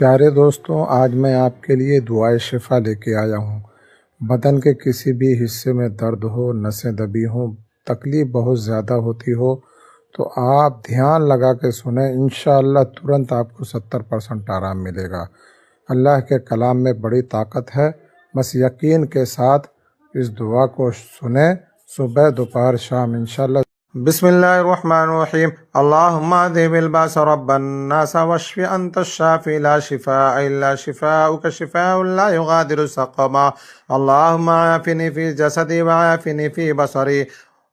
प्यारे दोस्तों, आज मैं आपके लिए दुआए शिफ़ा लेके आया हूँ। बदन के किसी भी हिस्से में दर्द हो, नसें दबी हों, तकलीफ़ बहुत ज़्यादा होती हो, तो आप ध्यान लगा के सुने। इंशाअल्लाह तुरंत आपको 70% आराम मिलेगा। अल्लाह के कलाम में बड़ी ताकत है। बस यकीन के साथ इस दुआ को सुने, सुबह दोपहर शाम इंशाअल्लाह। बिस्मिल्लाहिर्रहमानिर्रहीम। अल्लाहुम्मा अज़हिबिल बास रब्बन नास वश्फि अंत शाफी ला शिफाअ इल्ला शिफाउका शिफाउन ला युगादिरु सक़मा। अल्लाहुम्मा आफ़िनी फ़ी जसदी व आफ़िनी फ़ी बसरी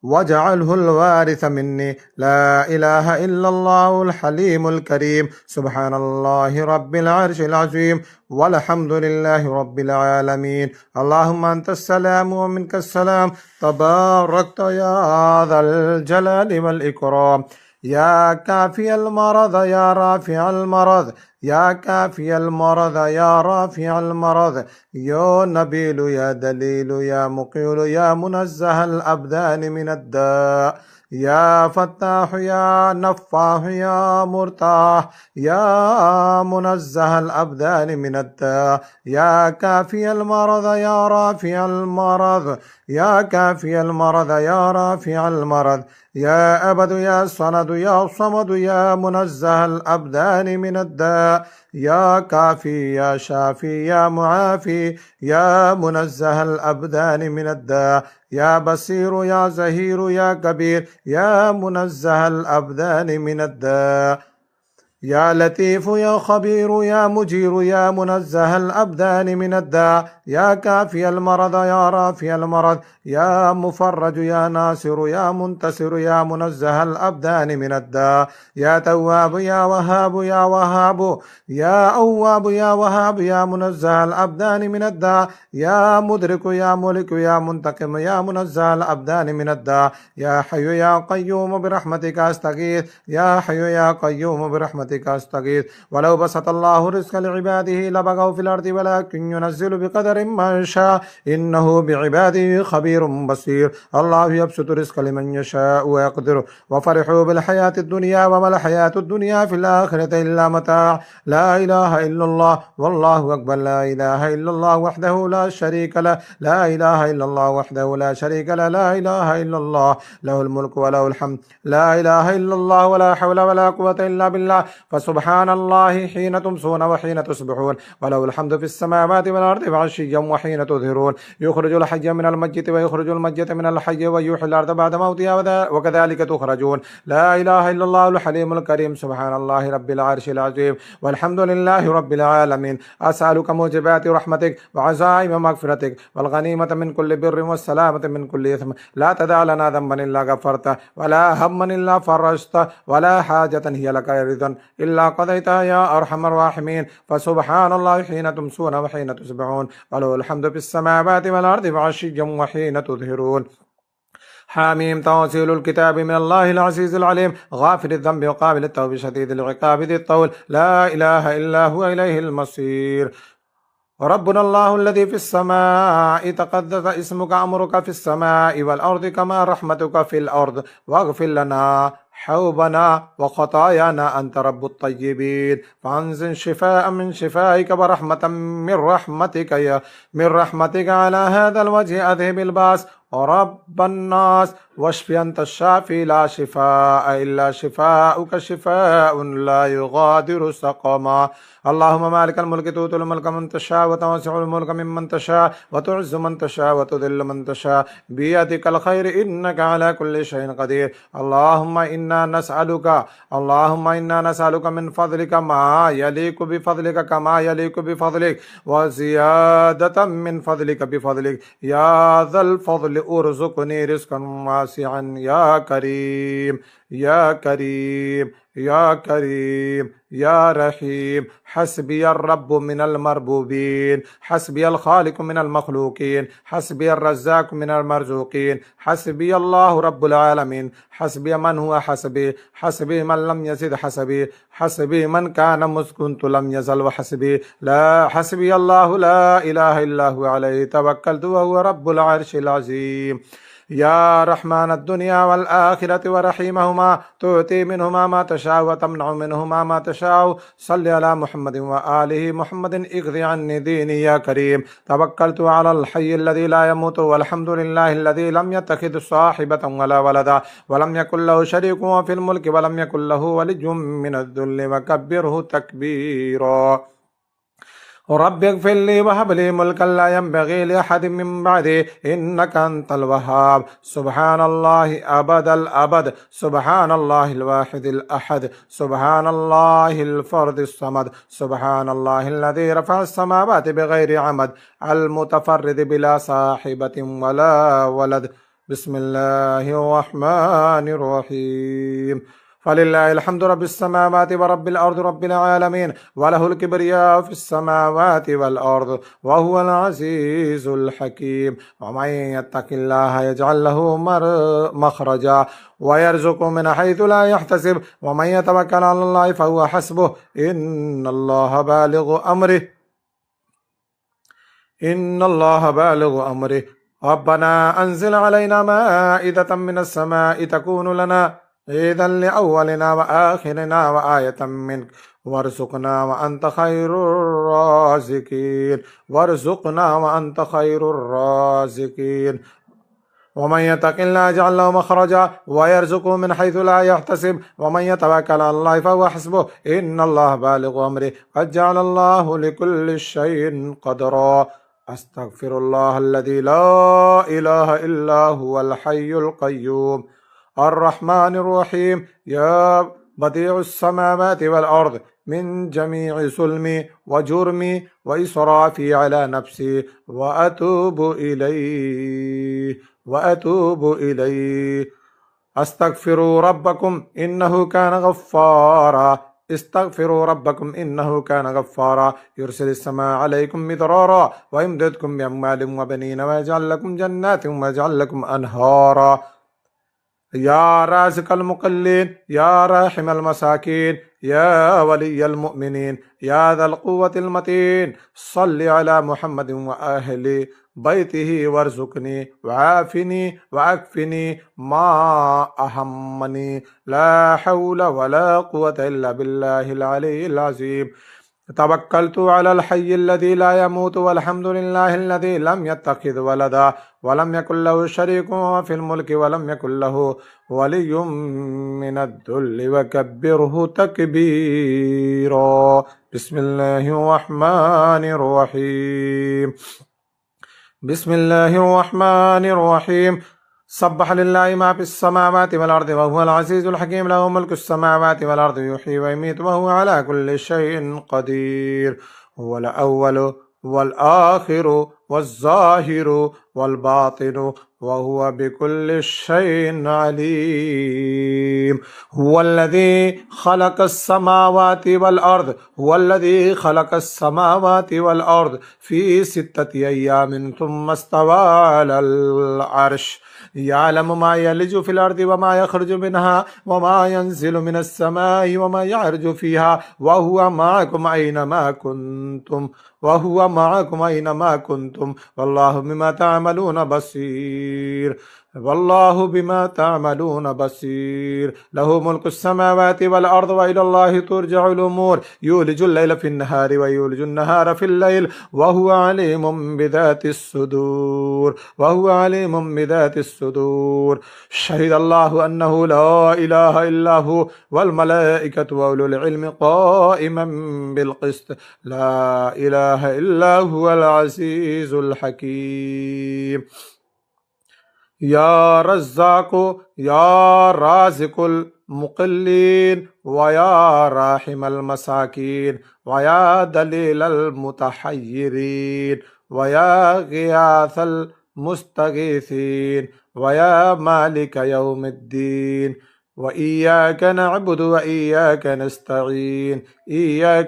वजअलहुल वारिस मिन्नी। ला इलाहा इल्लल्लाहुल हलीमुल करीम। सुब्हानल्लाहि रब्बिल अर्शिल अज़ीम वल्हम्दुलिल्लाहि रब्बिल आलमीन। अल्लाहुम्मा अंतस्सलाम व मिनकस्सलाम तबारकत या ज़ल जलालि वल इकराम। या काफ़ियल मरद या राफ़िअल मरद, या काफ़ियल मरद या राफ़िअल मरद, या नबीलु या दलीलु या मुक़ीलु या मुनज़्ज़हल अब्दान मिनद्दा, या फ़त्ताह या नफ़्फ़ाह या मुर्ताह, या मुनज़्ज़हल अब्दान मिनद्दा, या काफ़ियल मरद या राफ़िअल मरद, या काफ़ियल मरद या राफ़िअल मरद, या अबद या सनद या समद या मुनज़्ज़हल अब्दान मिनद्दा, या काफ़ी या शाफ़ी या मुआफ़ी या मुनज़्ज़हल अब्दान मिनद्दा, या बसीर या ज़हीर या कबीर या मुनज़्ज़हल अब्दान मिनद्दा, या लतीफ़ या खबीर या मुजीर या मुनज़्ज़हल अब्दान मिनद्दा, या काफ़ियल मरद या राफ़िअल मरद, या मुफ़र्रज या नासिर या मुंतसिर या मुनज़्ज़हल अब्दान मिनद्दा, या तव्वाब या वहाब या वहाब, या अव्वाब या वहाब या मुनज़्ज़हल अब्दान मिनद्दा, या मुदरिक या मुलिक या मुंतक़िम या मुनज़्ज़हल अब्दान मिनद्दा, या हय्यु या क़य्यूम बिरहमतिका अस्तगीथ, या हय्यु या क़य्यूम बिरहमतिका अस्तगीथ। वलौ बसतल्लाहु रिज़्क़ लिइबादिही लबगौ फिल अर्दि वलाकिन युनज़्ज़िलु बिक़दरिन मा यशा इन्नहु बिइबादिही ख़बीरुन बसीर। अल्लाहु यबसुतु रिज़्क़ लिमन यशाअ व यक़दिरु व फ़रिहू बिल हयातिद दुनिया व मल हयातुद दुनिया फिल आख़िरति इल्ला मताअ। ला इलाहा इल्लल्लाह वल्लाहु अकबर। ला इलाहा इल्लल्लाह वहदहु ला शरीक लह। ला इलाहा इल्लल्लाह वहदहु ला शरीक लह। ला इलाहा इल्लल्लाह लहुल मुल्कु व लहुल हम्द। ला इलाहा इल्लल्लाह वला हौला वला कुव्वता इल्ला बिल्लाह। फसुब्हानल्लाहि हीन तुमसून व हीन तुस्बिहून व लहुल हम्दु फिस समावाति वल अर्दि वअशिय्यन व हीन तुज़हिरून। युख़रिजुल हय्य मिनल मय्यिति व युख़रिजुल मय्यित मिनल हय्यि व युह्यिल अर्द बअद मौतिहा व कज़ालिक तुख़रजून। ला इलाहा इल्लल्लाहुल हलीमुल करीम। सुब्हानल्लाहि रब्बिल अर्शिल अज़ीम वल्हम्दुलिल्लाहि रब्बिल आलमीन। अस्अलुका मुजिबाति रहमतिक व अज़ाइम मग़फ़िरतिक वल गनीमत मिन कुल्लि बिर्रिन वस सलामत मिन कुल्लि इस्म। ला तदअ लना ज़ंबन इल्ला गफ़रतह वला हम्मन इल्ला फ़रजतह वला हाजतन हिय लका रिदन इल्ला क़ज़ैतहा या अरहमर राहिमीन। फसुब्हानल्लाहि हीन तुमसून व हीन तुस्बिहून व लहुल हम्दु फिस समावाति वल अर्दि वअशिय्यन व हीन तुज़हिरून। हामीम तौसीलुल किताबि मिनल्लाहिल अज़ीज़िल अलीम गाफ़िरिज़ ज़ंबि व क़ाबिलित तौबि शदीदिल इक़ाबि ज़ित तौल। ला इलाहा इल्ला हुवा इलैहिल मसीर। रब्बुनल्लाहुल्लज़ी फ़िस्समाइ तक़द्दस इस्मुका अम्रुका फ़िस्समाइ वल अर्दि कमा रहमतुका फ़िल अर्द वग़फ़िर लना हौबना व ख़तायाना अंत रब्बुत तय्यिबीन। फ़अंज़िल शिफ़ाअन मिन शिफ़ाइक व रहमतम मिन रहमतिका अला हाज़ल वज्हि अज़हिबिल बास रब्बन नास वश्फ़ि अंत शाफ़ी ला शिफ़ाअ इल्ला शिफ़ाउका शिफ़ाउन ला युग़ादिरु सक़मा। अल्लाहुम्मा मालिकल मुल्कि तु'तिल मुल्का मन तशाअ व तंज़िउल मुल्का मिम्मन तशाअ व तु'इज़्ज़ु मन तशाअ व तुज़िल्लु मन तशाअ बियदिकल ख़ैर इन्नका अला कुल्लि शैइन क़दीर। अल्लाहुम्मा इन्ना नसअलुका मिन फ़ज़लिका मा यलीक़ु बिफ़ज़लिका कमा यलीक़ु बिफ़ज़लिक व ज़ियादतम मिन फ़ज़लिका बिफ़ज़लिक या ज़ल फ़ज़ल उर्ज़ुक़नी रिज़्क़न वासिअन या करीम या करीम या करीम या रहीम। हस्बियर रब्बु मिनल मरबूबीन हस्बियल ख़ालिक़ु मिनल मख़लूक़ीन हस्बियर रज़्ज़ाक़ु मिनल मरज़ूक़ीन हस्बियल्लाहु रब्बुल आलमीन। हस्बि मन हुआ हस्बी हस्बी मन लम यज़िद हस्बी हस्बी मन कान मुस्कुन्तु लम यज़ल व हस्बी ला हस्बी अल्लाहु ला इलाहा इल्ला हुवा अलैहि तवक्कलतु व हुवा रब्बुल अर्शिल अज़ीम। يا رحمن الدنيا والآخرة ورحيمهما تؤتي منهما ما تشاء وتمنع منهما ما تشاء صل على محمد وآله محمد اقض عني ديني يا كريم توكلت على الحي الذي لا يموت والحمد لله الذي لم يتخذ صاحبة ولا ولدا ولم يكن له شريك في الملك ولم يكن له ولي من الذل وكبره تكبيرا رب اغفر لي وهب لي ملكا لا ينبغي لأحد من بعدي إنك أنت الوهاب سبحان الله أبد الأبد سبحان الله الواحد الأحد سبحان الله الفرد الصمد سبحان الله الذي رفع السماوات بغير عمد المتفرد بلا صاحبة ولا ولد بسم الله الرحمن الرحيم فلله الحمد رب السماوات ورب الأرض رب العالمين وله الكبرياء في السماوات والأرض وهو العزيز الحكيم ومن يتق الله يجعل له مخرجا ويرزقه من حيث لا يحتسب ومن يتوكل على الله فهو حسبه إن الله بالغ أمره ربنا أنزل علينا مائدة من السماء تكون لنا عيدا لأولنا وآخرنا وآية منك وارزقنا وأنت خير الرازقين ومن يتق الله يجعل له مخرجا ويرزقه من حيث لا يحتسب ومن يتوكل على الله فهو حسبه إن الله بالغ أمره قد جعل الله لكل شيء قدرا أستغفر الله الذي لا إله إلا هو الحي القيوم الرحمن الرحيم يا بديع السماوات والأرض من جميع ظلمي وجرمي وإسرافي على نفسي وأتوب إليه استغفروا ربكم إنه كان غفارا يرسل السماء عليكم مدرارا ويمددكم بأموال وبنين ويجعل لكم جنات ويجعل لكم أنهارا يا رازق المقلين يا راحم المساكين يا ولي المؤمنين يا ذا القوة المتين صل على محمد وأهل بيته وارزقني وعافني وأكفني ما أهمني لا حول ولا قوة إلا بالله العلي العظيم توكلت على الحي الذي لا يموت والحمد لله الذي لم يتخذ ولدا ولم يكن له شريك في الملك ولم يكن له ولي من الذل وكبره تكبيرا بسم الله الرحمن الرحيم سبح لله ما في السماوات والأرض وهو العزيز الحكيم له ملك السماوات والأرض يحيي ويميت وهو على كل شيء قدير هو الأول والآخر والظاهر والباطن وهو بكل شيء عليم هو الذي خلق السماوات والأرض في 6 أيام ثم استوى على العرش يعلم ما يلج في الأرض وما يخرج منها وما ينزل من السماء وما يعرج فيها وهو معكم أينما كنتم والله بما تعملون بصير له ملك السماوات والأرض وإلى الله ترجع الأمور يولج الليل في النهار ويولج النهار في الليل وهو عليم بذات الصدور شهد الله أنه لا إله إلا هو والملائكة وأولو العلم قائما بالقسط لا إله إلا هو العزيز الحكيم يا رزاق يا رازق المقلين ويا راحم المساكين ويا دليل المتحيرين ويا غياث المستغيثين ويا مالك يوم الدين وإياك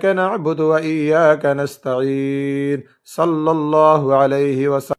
نعبد وإياك نستعين صلى الله عليه وسلم